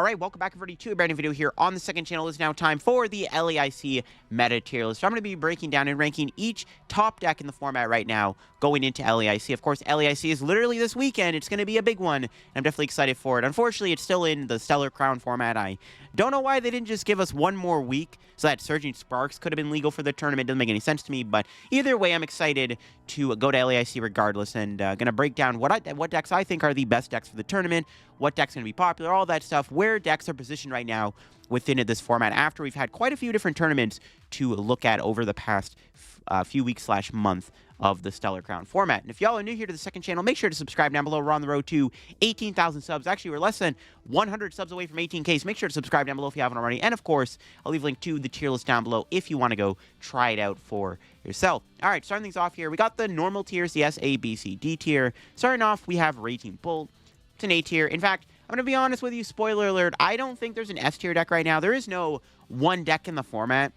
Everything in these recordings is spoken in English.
Alright, welcome back everybody to a brand new video here on the second channel. It's now time for the Laic meta tier list. So I'm going to be breaking down and ranking each top deck in the format right now going into Laic. Of course, Laic is literally this weekend. It's going to be a big one, and I'm definitely excited for it. Unfortunately, it's still in the Stellar Crown format. I don't know why they didn't just give us one more week so that Surging Sparks could have been legal for the tournament. Doesn't make any sense to me, but either way, I'm excited to go to Laic regardless, and going to break down what decks I think are the best decks for the tournament, what deck's going to be popular, all that stuff, where decks are positioned right now within this format after we've had quite a few different tournaments to look at over the past few weeks / month of the Stellar Crown format. And if y'all are new here to the second channel, make sure to subscribe down below. We're on the road to 18,000 subs. Actually, we're less than 100 subs away from 18K, so make sure to subscribe down below if you haven't already. And of course, I'll leave a link to the tier list down below if you want to go try it out for yourself. All right, starting things off here, we got the normal tiers, the S, A, B, C, D tier. Starting off, we have Dragapult. It's an A tier. In fact, I'm going to be honest with you, spoiler alert, I don't think there's an S tier deck right now. There is no one deck in the format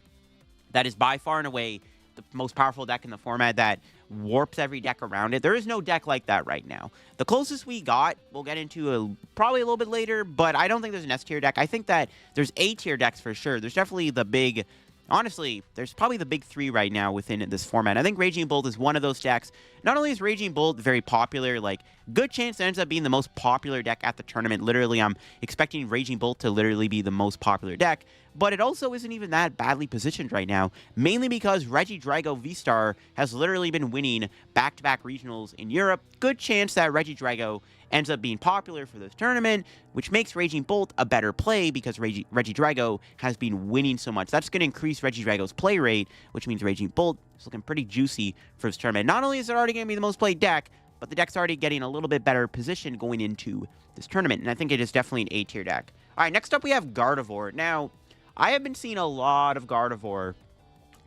that is by far and away the most powerful deck in the format that warps every deck around it. There is no deck like that right now. The closest we got, we'll get into probably a little bit later, but I don't think there's an S tier deck. I think that there's A tier decks for sure. There's definitely the big... Honestly, there's probably the big three right now within this format. I think Raging Bolt is one of those decks. Not only is Raging Bolt very popular, like, good chance it ends up being the most popular deck at the tournament. Literally, I'm expecting Raging Bolt to literally be the most popular deck. But it also isn't even that badly positioned right now, mainly because Reggie Drago V-Star has literally been winning back-to-back regionals in Europe. Good chance that Reggie Drago ends up being popular for this tournament, which makes Raging Bolt a better play because Reggie Drago has been winning so much. That's going to increase Reggie Drago's play rate, which means Raging Bolt is looking pretty juicy for this tournament. Not only is it already going to be the most played deck, but the deck's already getting a little bit better position going into this tournament, and I think it is definitely an A-tier deck. All right, next up we have GAvor. Now, I have been seeing a lot of GAvor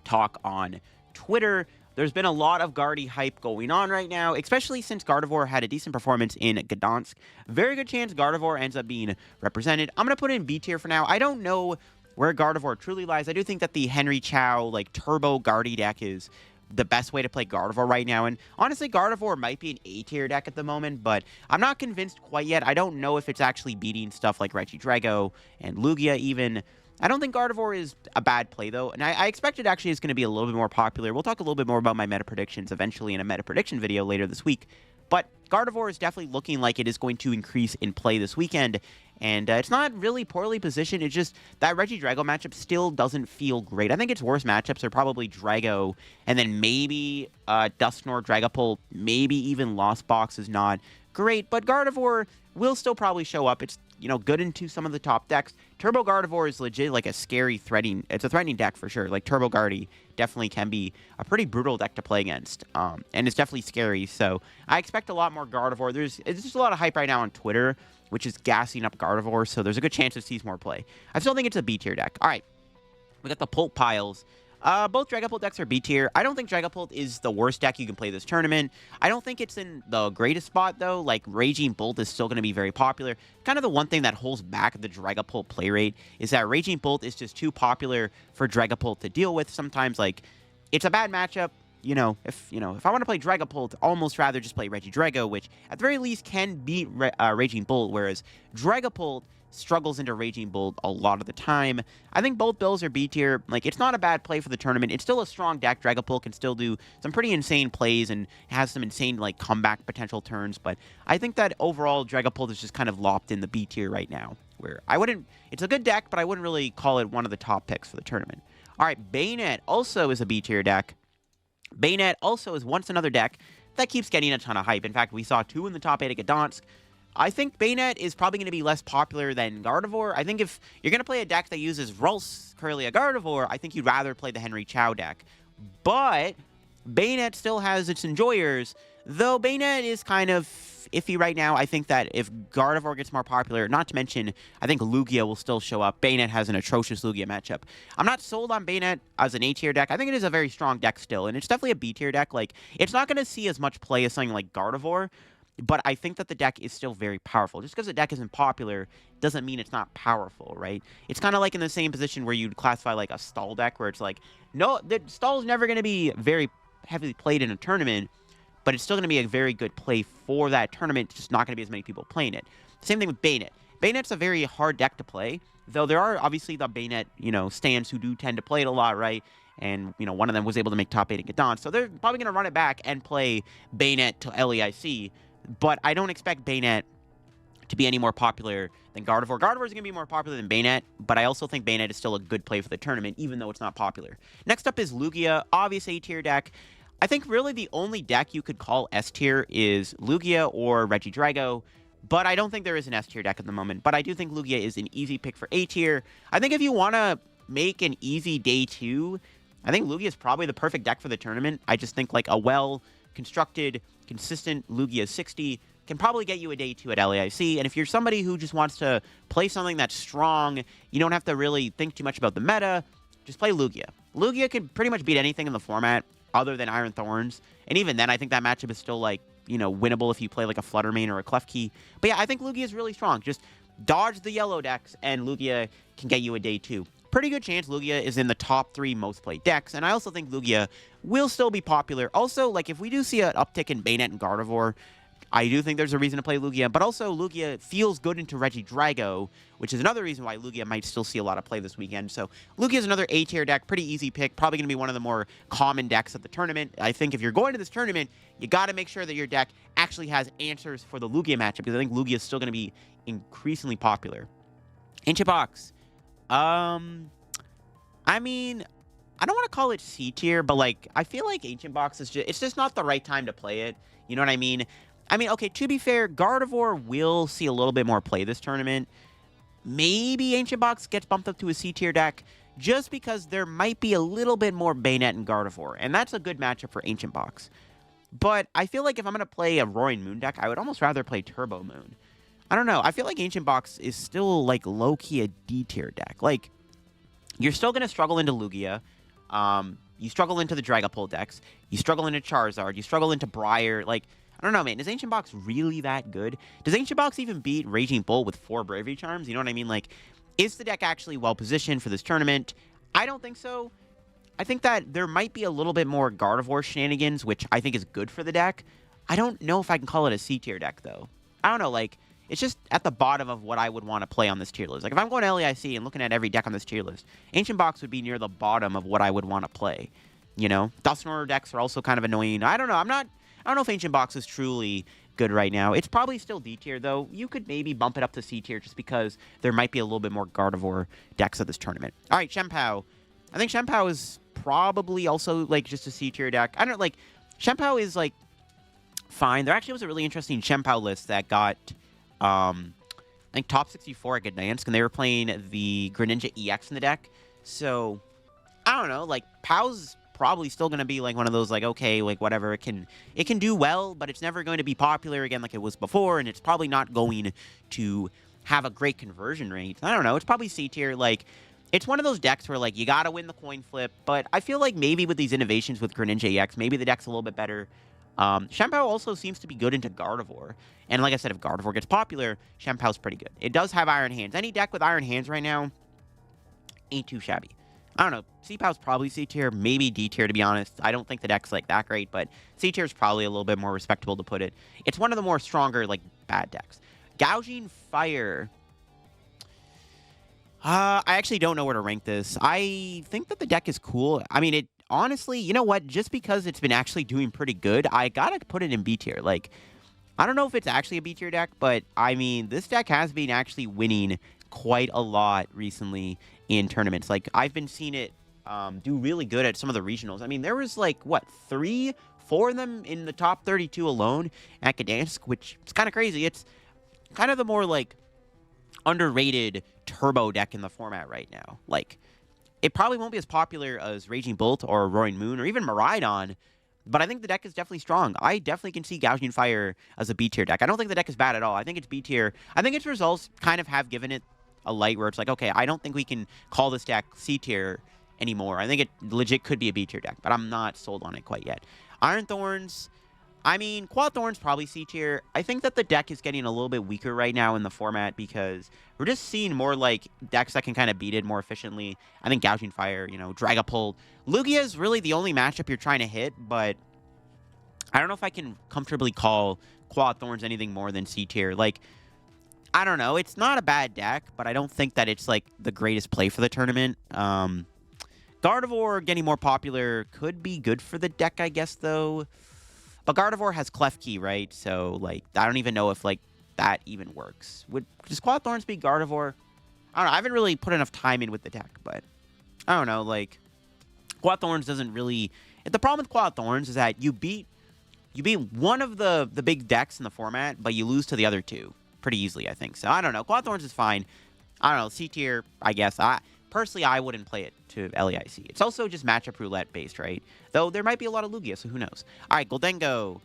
talk on Twitter. There's been a lot of Guardy hype going on right now, especially since GAvor had a decent performance in Gdansk. Very good chance GAvor ends up being represented. I'm going to put it in B tier for now. I don't know where GAvor truly lies. I do think that the Henry Chow, like, Turbo Guardy deck is the best way to play GAvor right now. And honestly, GAvor might be an A-tier deck at the moment, but I'm not convinced quite yet. I don't know if it's actually beating stuff like Reggie Drago and Lugia even. I don't think GAvor is a bad play, though, and I expect it actually is going to be a little bit more popular. We'll talk a little bit more about my meta predictions eventually in a meta prediction video later this week, but GAvor is definitely looking like it is going to increase in play this weekend, and it's not really poorly positioned. It's just that Reggie Drago matchup still doesn't feel great. I think its worst matchups are probably Drago, and then maybe Dusknoir, Dragapult, maybe even Lost Box is not great, but GAvor will still probably show up. It's, you know, good into some of the top decks. Turbo GAvor is legit like a scary, it's a threatening deck for sure. Like, Turbo Guardy definitely can be a pretty brutal deck to play against, and it's definitely scary, so I expect a lot more GAvor. There's just a lot of hype right now on Twitter, which is gassing up GAvor, so there's a good chance it sees more play. I still think it's a B tier deck. All right, we got the Pult Piles. Both Dragapult decks are B tier. I don't think Dragapult is the worst deck you can play this tournament. I don't think it's in the greatest spot, though. Like, Raging Bolt is still going to be very popular. Kind of the one thing that holds back the Dragapult play rate is that Raging Bolt is just too popular for Dragapult to deal with. Sometimes, like, it's a bad matchup. If I want to play Dragapult, I'd almost rather just play Reggie Drago, which at the very least can beat Raging Bolt, whereas Dragapult struggles into Raging Bolt a lot of the time. I think both builds are B tier. Like, it's not a bad play for the tournament. It's still a strong deck. Dragapult can still do some pretty insane plays and has some insane, like, comeback potential turns, but I think that overall Dragapult is just kind of locked in the B tier right now, where it's a good deck, but I wouldn't really call it one of the top picks for the tournament. All right, Bayt also is a B tier deck. Bayt also is once another deck that keeps getting a ton of hype. In fact, we saw 2 in the top 8 at Gdansk. I think Bayt is probably going to be less popular than GAvor. I think if you're going to play a deck that uses Rulse, Curlia, GAvor, I think you'd rather play the Henry Chow deck. But Bayt still has its enjoyers, though Bayt is kind of iffy right now. I think that if GAvor gets more popular, not to mention, I think Lugia will still show up. Bayt has an atrocious Lugia matchup. I'm not sold on Bayt as an A-tier deck. I think it is a very strong deck still, and it's definitely a B-tier deck. Like, it's not going to see as much play as something like GAvor, but I think that the deck is still very powerful. Just because the deck isn't popular doesn't mean it's not powerful, right? It's kind of like in the same position where you'd classify like a stall deck, where it's like, no, the stall is never going to be very heavily played in a tournament, but it's still going to be a very good play for that tournament. It's just not going to be as many people playing it. Same thing with Bayt. Bayt's a very hard deck to play, though there are obviously the Bayt, stands who do tend to play it a lot, right? And, one of them was able to make top 8 and get Don. So they're probably going to run it back and play Bayt to Laic. But I don't expect Bayt to be any more popular than Gardevoir. Gardevoir is going to be more popular than Bayt, but I also think Bayt is still a good play for the tournament, even though it's not popular. Next up is Lugia, obvious A-tier deck. I think really the only deck you could call S-tier is Lugia or Reggie Drago, but I don't think there is an S-tier deck at the moment. But I do think Lugia is an easy pick for A-tier. I think if you want to make an easy day 2, I think Lugia is probably the perfect deck for the tournament. I just think like a well-constructed, consistent Lugia 60 can probably get you a day 2 at Laic. And if you're somebody who just wants to play something that's strong, you don't have to really think too much about the meta, just play Lugia. Lugia can pretty much beat anything in the format other than Iron Thorns. And even then, I think that matchup is still like, winnable if you play like a Flutter Mane or a Klefki. But yeah, I think Lugia is really strong. Just dodge the yellow decks and Lugia can get you a day 2. Pretty good chance Lugia is in the top 3 most played decks, and I also think Lugia will still be popular. Also, like, if we do see an uptick in Bayt and Gardevoir, I do think there's a reason to play Lugia, but also Lugia feels good into Reggie Drago, which is another reason why Lugia might still see a lot of play this weekend. So Lugia is another A-tier deck, pretty easy pick, probably going to be one of the more common decks at the tournament. I think if you're going to this tournament, you got to make sure that your deck actually has answers for the Lugia matchup, because I think Lugia is still going to be increasingly popular. Ancient Box. I mean, I don't want to call it C-tier, but, like, I feel like Ancient Box is just, it's just not the right time to play it. You know what I mean? I mean, okay, to be fair, Gardevoir will see a little bit more play this tournament. Maybe Ancient Box gets bumped up to a C-tier deck just because there might be a little bit more Bayt and Gardevoir, and that's a good matchup for Ancient Box. But I feel like if I'm going to play a Roaring Moon deck, I would almost rather play Turbo Moon. I don't know. I feel like Ancient Box is still, like, low-key a D-tier deck. Like, you're still going to struggle into Lugia. You struggle into the Dragapult decks. You struggle into Charizard. You struggle into Briar. Like, I don't know, man. Is Ancient Box really that good? Does Ancient Box even beat Raging Bull with 4 Bravery Charms? You know what I mean? Like, is the deck actually well-positioned for this tournament? I don't think so. I think that there might be a little bit more Gardevoir shenanigans, which I think is good for the deck. I don't know if I can call it a C-tier deck, though. I don't know, like, it's just at the bottom of what I would want to play on this tier list. Like, if I'm going to Laic and looking at every deck on this tier list, Ancient Box would be near the bottom of what I would want to play. Dusknoir decks are also kind of annoying. I don't know. I don't know if Ancient Box is truly good right now. It's probably still D tier, though. You could maybe bump it up to C tier just because there might be a little bit more Gardevoir decks at this tournament. All right, Shempao. I think Shempao is probably also, like, just a C tier deck. I don't know, like, Shempao is, like, fine. There actually was a really interesting Shempao list that got, I think, top 64 at Gdansk, and they were playing the Greninja EX in the deck. So, I don't know, like, Pao's probably still going to be, like, one of those, like, okay, like, whatever, it can do well, but it's never going to be popular again like it was before, and it's probably not going to have a great conversion rate. I don't know, it's probably C tier. Like, it's one of those decks where, like, you gotta win the coin flip, but I feel like maybe with these innovations with Greninja EX, maybe the deck's a little bit better. Shempao also seems to be good into Gardevoir, and like I said, if Gardevoir gets popular, Shempao's pretty good. It does have Iron Hands. Any deck with Iron Hands right now ain't too shabby. I don't know. C-Pow's probably C-tier, maybe D-tier, to be honest. I don't think the deck's, like, that great, but C-tier is probably a little bit more respectable to put it. It's one of the more stronger, like, bad decks. Gouging Fire. I actually don't know where to rank this. I think that the deck is cool. I mean, it honestly, you know what? Just because it's been actually doing pretty good, I gotta put it in B-tier. Like, I don't know if it's actually a B-tier deck, but, I mean, this deck has been actually winning quite a lot recently in tournaments. Like, I've been seeing it do really good at some of the regionals. I mean, there was, like, what, 3, 4 of them in the top 32 alone at Gdansk, which is kind of crazy. It's kind of the more, like, underrated turbo deck in the format right now. Like, it probably won't be as popular as Raging Bolt or Roaring Moon or even Miraidon, but I think the deck is definitely strong. I definitely can see Gouging Fire as a B-tier deck. I don't think the deck is bad at all. I think it's B-tier. I think its results kind of have given it a light where it's like, okay, I don't think we can call this deck C-tier anymore. I think it legit could be a B-tier deck, but I'm not sold on it quite yet. Iron Thorns, I mean, Quad Thorns probably C-tier. I think that the deck is getting a little bit weaker right now in the format because we're just seeing more, like, decks that can kind of beat it more efficiently. I think Gouging Fire, Dragapult. Lugia is really the only matchup you're trying to hit, but I don't know if I can comfortably call Quad Thorns anything more than C-tier. Like, I don't know. It's not a bad deck, but I don't think that it's, like, the greatest play for the tournament. Gardevoir getting more popular could be good for the deck, I guess, though. But Gardevoir has Klefki, right? So, like, I don't even know if, like, that even works. Does Quad Thorns beat Gardevoir? I don't know. I haven't really put enough time in with the deck, but I don't know. Like, Quad Thorns doesn't really... The problem with Quad Thorns is that you beat one of the big decks in the format, but you lose to the other two pretty easily, I think. So, I don't know. Quad Thorns is fine. I don't know. C tier, I guess. Personally, I wouldn't play it to Laic. It's also just matchup roulette based, right? Though there might be a lot of Lugia, so who knows? All right, Goldengo.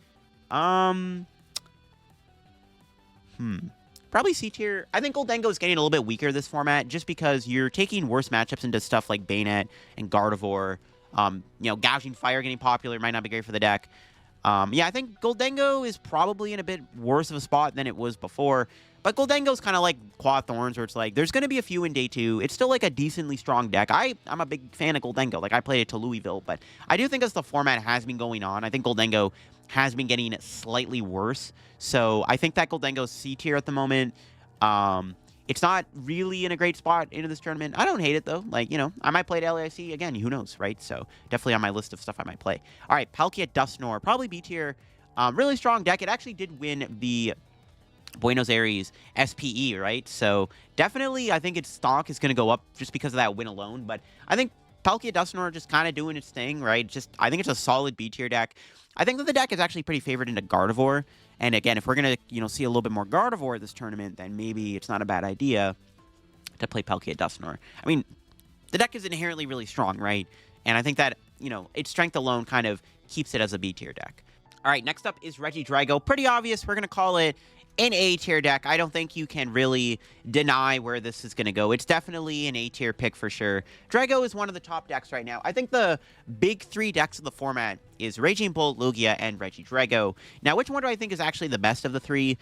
Probably C tier. I think Goldengo is getting a little bit weaker this format just because you're taking worse matchups into stuff like Bayt and Gardevoir. You know, Gouging Fire getting popular might not be great for the deck. Yeah, I think Goldengo is probably in a bit worse of a spot than it was before. But Goldengo's kind of like Quad Thorns, where it's like, there's going to be a few in day 2. It's still like a decently strong deck. I'm a big fan of Goldengo. Like, I played it to Louisville, but I do think as the format has been going on, I think Goldengo has been getting slightly worse. So I think that Goldengo's C tier at the moment. It's not really in a great spot into this tournament. I don't hate it, though. Like, you know, I might play it Laic again. Who knows, right? So definitely on my list of stuff I might play. All right, Palkia Dusknoir, probably B tier. Really strong deck. It actually did win the Buenos Aires SPE, right? So definitely I think its stock is going to go up just because of that win alone. But I think Palkia Dusknoir just kind of doing its thing, right? I think it's a solid B tier deck. I think that the deck is actually pretty favored into Gardevoir. And again, if we're going to, you know, see a little bit more Gardevoir this tournament, then maybe it's not a bad idea to play Palkia Dusknoir. I mean, the deck is inherently really strong, right? And I think that, you know, its strength alone kind of keeps it as a B tier deck. All right, next up is Reggie Drago. Pretty obvious. We're going to call it an A-tier deck. I don't think you can really deny where this is going to go. It's definitely an A-tier pick for sure. Drago is one of the top decks right now. I think the big 3 decks of the format is Raging Bolt, Lugia, and Reggie Drago. Now, which one do I think is actually the best of the 3?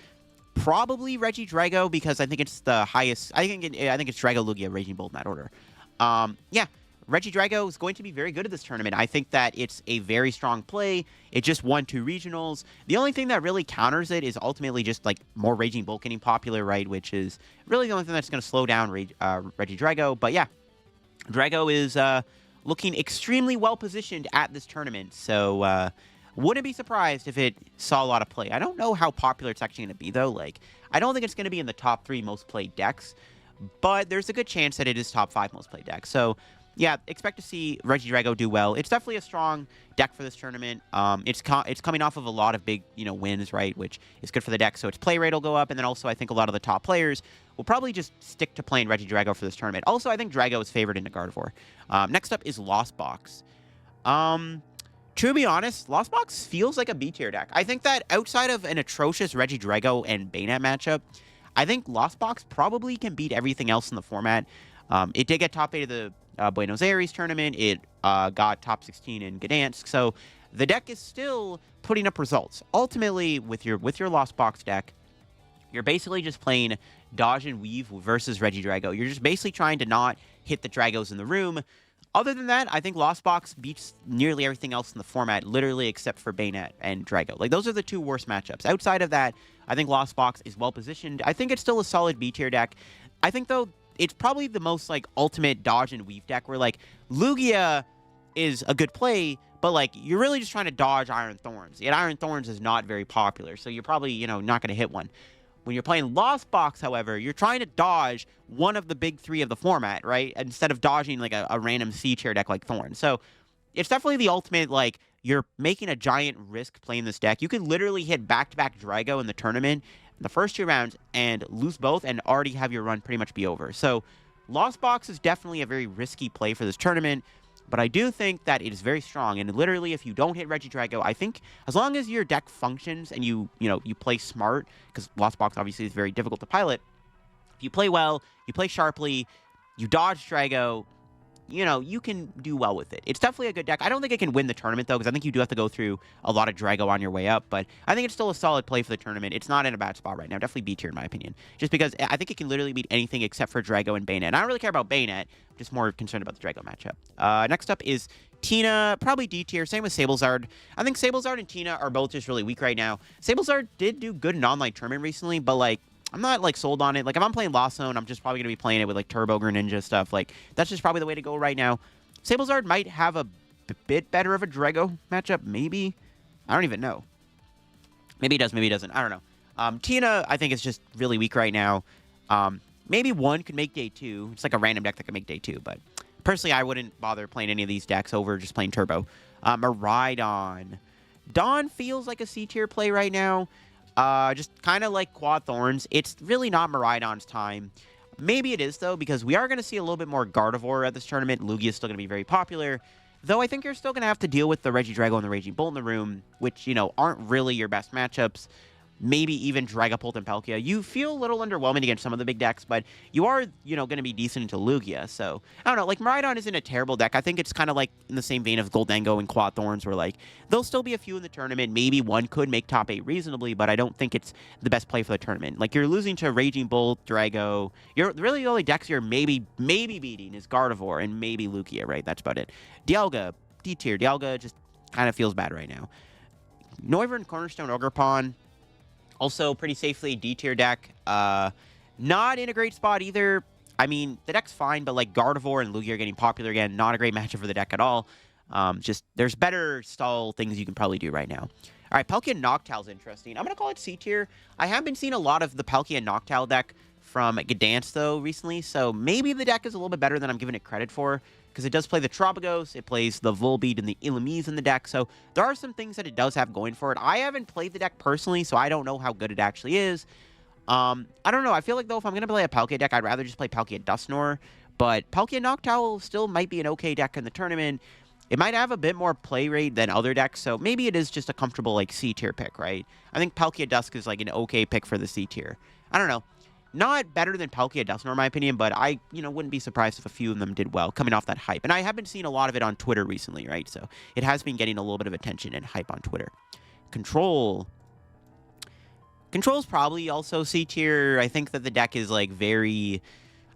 Probably Reggie Drago, because I think it's the highest. I think it's Drago, Lugia, Raging Bolt in that order. Yeah. Reggie Drago is going to be very good at this tournament. I think that it's a very strong play. It just won 2 regionals. The only thing that really counters it is ultimately just like more Raging Bolt getting popular, right? Which is really the only thing that's going to slow down Reggie Drago. But yeah, Drago is looking extremely well positioned at this tournament. So wouldn't be surprised if it saw a lot of play. I don't know how popular it's actually going to be, though. Like, I don't think it's going to be in the top 3 most played decks, but there's a good chance that it is top 5 most played decks. So yeah, expect to see Reggie Drago do well. It's definitely a strong deck for this tournament. It's coming off of a lot of big, you know, wins, right, which is good for the deck. So its play rate will go up, and then also I think a lot of the top players will probably just stick to playing Reggie Drago for this tournament. Also, I think Drago is favored into Gardevoir. Next up is Lost Box. To be honest, Lost Box feels like a B tier deck. I think that outside of an atrocious Reggie Drago and Bayt matchup, I think Lost Box probably can beat everything else in the format. It did get top 8 of the Buenos Aires tournament. It got top 16 in Gdansk. So the deck is still putting up results. Ultimately, with your Lost Box deck, you're basically just playing dodge and weave versus Reggie Drago. You're just basically trying to not hit the Dragos in the room. Other than that, I think Lost Box beats nearly everything else in the format, literally except for Bayt and Drago. Like, those are the 2 worst matchups. Outside of that, I think Lost Box is well positioned. I think it's still a solid B tier deck. I think, though, it's probably the most, like, ultimate dodge and weave deck where, like, Lugia is a good play, but, like, you're really just trying to dodge Iron Thorns. Yet Iron Thorns is not very popular, so you're probably, you know, not going to hit one. When you're playing Lost Box, however, you're trying to dodge one of the big 3 of the format, right? Instead of dodging, like, a random C-tier deck like Thorns. So it's definitely the ultimate, like, you're making a giant risk playing this deck. You could literally hit back-to-back Drago in the tournament in the first 2 rounds and lose both and already have your run pretty much be over. So Lost Box is definitely a very risky play for this tournament, but I do think that it is very strong. And literally, if you don't hit Reggie Drago, I think as long as your deck functions and you play smart, because Lost Box obviously is very difficult to pilot, if you play well, you play sharply, you dodge Drago, you know, you can do well with it. It's definitely a good deck. I don't think it can win the tournament, though, because I think you do have to go through a lot of Drago on your way up, but I think it's still a solid play for the tournament. It's not in a bad spot right now. Definitely B tier, in my opinion, just because I think it can literally beat anything except for Drago and Bayt. And I don't really care about Bayt. I'm just more concerned about the Drago matchup. Next up is Tina, probably D tier. Same with Sablezard. I think Sablezard and Tina are both just really weak right now. Sablezard did do good in an online tournament recently, but, like, I'm not, like, sold on it. Like, if I'm playing Lost Zone, I'm just probably going to be playing it with, like, Turbo Greninja stuff. Like, that's just probably the way to go right now. Sablezard might have a bit better of a Drago matchup, maybe. I don't even know. Maybe he does, maybe he doesn't. I don't know. Tina, I think, is just really weak right now. Maybe one could make day 2. It's like a random deck that could make day 2, but personally, I wouldn't bother playing any of these decks over just playing Turbo. Maridon. Dawn feels like a C-tier play right now. Just kind of like Quad Thorns. It's really not Maridon's time. Maybe it is, though, because we are going to see a little bit more Gardevoir at this tournament. Lugia is still going to be very popular. Though I think you're still going to have to deal with the Reggie Drago and the Raging Bolt in the room, which, you know, aren't really your best matchups. Maybe even Dragapult and Palkia. You feel a little underwhelming against some of the big decks, but you are, you know, going to be decent into Lugia. So, I don't know. Like, Maridon isn't a terrible deck. I think it's kind of like in the same vein of Gango and Quad Thorns, where, like, there'll still be a few in the tournament. Maybe one could make top 8 reasonably, but I don't think it's the best play for the tournament. Like, you're losing to Raging Bolt, Drago. You're really the only decks you're maybe beating is Gardevoir and maybe Lugia, right? That's about it. Dialga, D-tier. Dialga just kind of feels bad right now. Noivern, Cornerstone, Ogerpon. Also, pretty safely D-tier deck. Not in a great spot either. I mean, the deck's fine, but like Gardevoir and Lugia are getting popular again. Not a great matchup for the deck at all. Just, there's better stall things you can probably do right now. All right, Palkia Noctowl's interesting. I'm going to call it C-tier. I have been seeing a lot of the Palkia Noctowl deck from Gdansk, though, recently. So maybe the deck is a little bit better than I'm giving it credit for, because it does play the Tropicos, it plays the Volbeat and the Illumise in the deck, so there are some things that it does have going for it. I haven't played the deck personally, so I don't know how good it actually is. I don't know. I feel like, though, if I'm going to play a Palkia deck, I'd rather just play Palkia Dusknoir, but Palkia Noctowl still might be an okay deck in the tournament. It might have a bit more play rate than other decks, so maybe it is just a comfortable, like, C-tier pick, right? I think Palkia Dusk is, like, an okay pick for the C-tier. I don't know. Not better than Palkia Dusknoir, in my opinion, but I, you know, wouldn't be surprised if a few of them did well, coming off that hype. And I have been seeing a lot of it on Twitter recently, right? So it has been getting a little bit of attention and hype on Twitter. Control's probably also C-tier. I think that the deck is, like, very...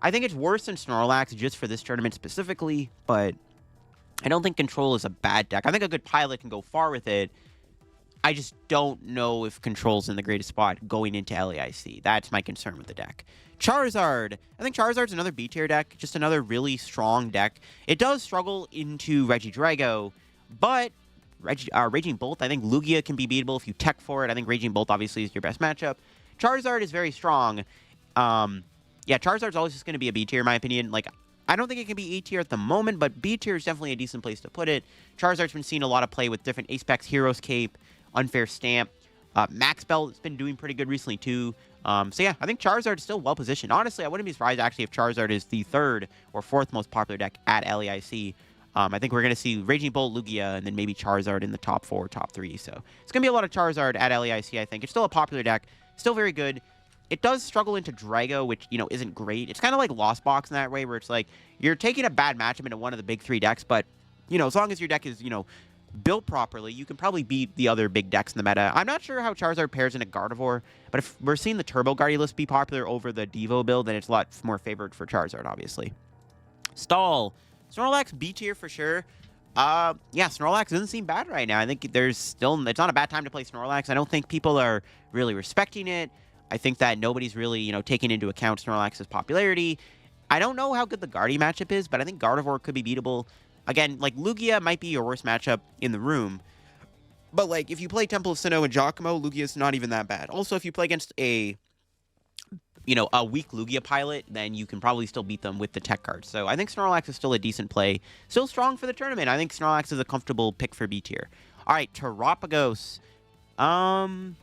I think it's worse than Snorlax just for this tournament specifically, but I don't think Control is a bad deck. I think a good pilot can go far with it. I just don't know if Control's in the greatest spot going into LAIC. That's my concern with the deck. Charizard. I think Charizard's another B-tier deck, just another really strong deck. It does struggle into Reggie Drago, but Raging Bolt, I think Lugia can be beatable if you tech for it. I think Raging Bolt obviously is your best matchup. Charizard is very strong. Yeah, Charizard's always just going to be a B-tier in my opinion. Like, I don't think it can be A-tier at the moment, but B-tier is definitely a decent place to put it. Charizard's been seeing a lot of play with different Ace-Specs, Hero's Cape, Unfair Stamp. Max Belt has been doing pretty good recently, too. So, yeah, I think Charizard is still well-positioned. Honestly, I wouldn't be surprised, actually, if Charizard is the 3rd or 4th most popular deck at LAIC. I think we're going to see Raging Bolt, Lugia, and then maybe Charizard in the top 4, top 3. So, it's going to be a lot of Charizard at LAIC, I think. It's still a popular deck. Still very good. It does struggle into Drago, which, you know, isn't great. It's kind of like Lost Box in that way, where it's like, you're taking a bad matchup into one of the big 3 decks, but, you know, as long as your deck is, you know, built properly, you can probably beat the other big decks in the meta. I'm not sure how Charizard pairs into Gardevoir, but if we're seeing the Turbo Guardiolus be popular over the Devo build, then it's a lot more favored for Charizard, obviously. Stall. Snorlax B-tier for sure. Yeah, Snorlax doesn't seem bad right now. I think it's not a bad time to play Snorlax. I don't think people are really respecting it. I think that nobody's really, you know, taking into account Snorlax's popularity. I don't know how good the Guardy matchup is, but I think Gardevoir could be beatable. Again, like, Lugia might be your worst matchup in the room. But, like, if you play Temple of Sinnoh and Giacomo, Lugia's not even that bad. Also, if you play against a weak Lugia pilot, then you can probably still beat them with the tech cards. So I think Snorlax is still a decent play. Still strong for the tournament. I think Snorlax is a comfortable pick for B tier. All right, Terapagos. I'm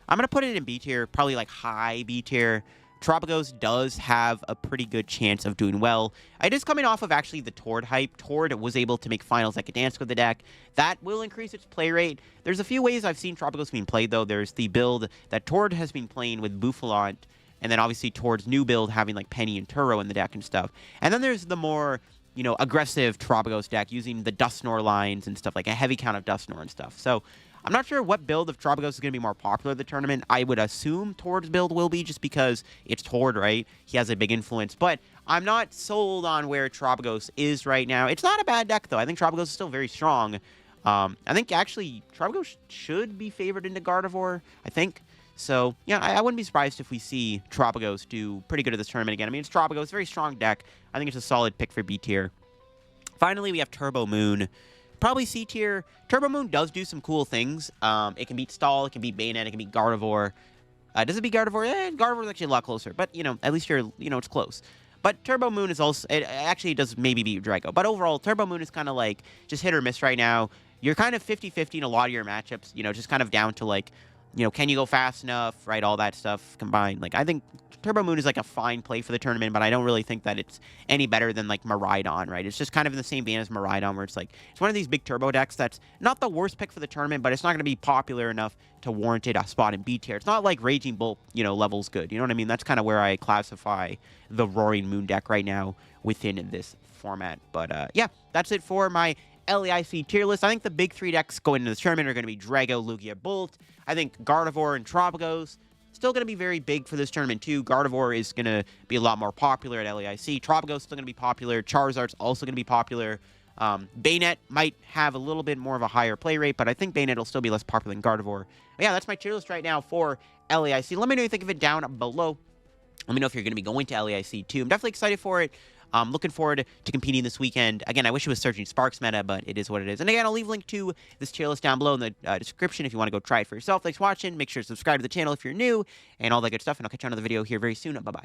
going to put it in B tier, probably like high B tier. Terapagos does have a pretty good chance of doing well. It is coming off of actually the Tord hype. Tord was able to make finals at Gdansk with the deck. That will increase its play rate. There's a few ways I've seen Terapagos being played, though. There's the build that Tord has been playing with Bouffalant, and then obviously Tord's new build having like Penny and Turo in the deck and stuff. And then there's the more, you know, aggressive Terapagos deck using the Dusknoir lines and stuff, like a heavy count of Dusknoir and stuff. So I'm not sure what build of Terapagos is going to be more popular in the tournament. I would assume Tord's build will be, just because it's Tord, right? He has a big influence. But I'm not sold on where Terapagos is right now. It's not a bad deck, though. I think Terapagos is still very strong. I think, actually, Terapagos should be favored into Gardevoir, I think. So, yeah, I wouldn't be surprised if we see Tropicos do pretty good at this tournament again. I mean, it's Tropicos, very strong deck. I think it's a solid pick for B tier. Finally, we have Turbo Moon. Probably C tier. Turbo Moon does do some cool things. It can beat Stall, it can beat Bayt, it can beat Gardevoir. Does it beat Gardevoir? Gardevoir is actually a lot closer, but, at least it's close. But Turbo Moon is also, it actually does maybe beat Drago. But overall, Turbo Moon is kind of like just hit or miss right now. You're kind of 50-50 in a lot of your matchups, just kind of down to like, can you go fast enough, right? All that stuff combined. Like, I think Turbo Moon is like a fine play for the tournament, but I don't really think that it's any better than like Maridon, right? It's just kind of in the same vein as Maridon, where it's like, it's one of these big turbo decks that's not the worst pick for the tournament, but it's not going to be popular enough to warrant it a spot in B tier. It's not like Raging Bolt, levels good. You know what I mean? That's kind of where I classify the Roaring Moon deck right now within this format. But yeah, that's it for my LAIC tier list. I think the big 3 decks going into this tournament are going to be Drago, Lugia, Bolt. I think Gardevoir and Tropicos still going to be very big for this tournament too. Gardevoir is going to be a lot more popular at LAIC. Tropicos still going to be popular. Charizard's also going to be popular. Bayt might have a little bit more of a higher play rate, but I think Bayt will still be less popular than Gardevoir. But yeah, that's my tier list right now for LAIC. Let me know what you think of it down below. Let me know if you're going to be going to LAIC too. I'm definitely excited for it. Looking forward to competing this weekend. Again, I wish it was Surging Sparks meta, but it is what it is. And again, I'll leave a link to this tier list down below in the description if you want to go try it for yourself. Thanks for watching. Make sure to subscribe to the channel if you're new and all that good stuff. And I'll catch you on another video here very soon. Bye-bye.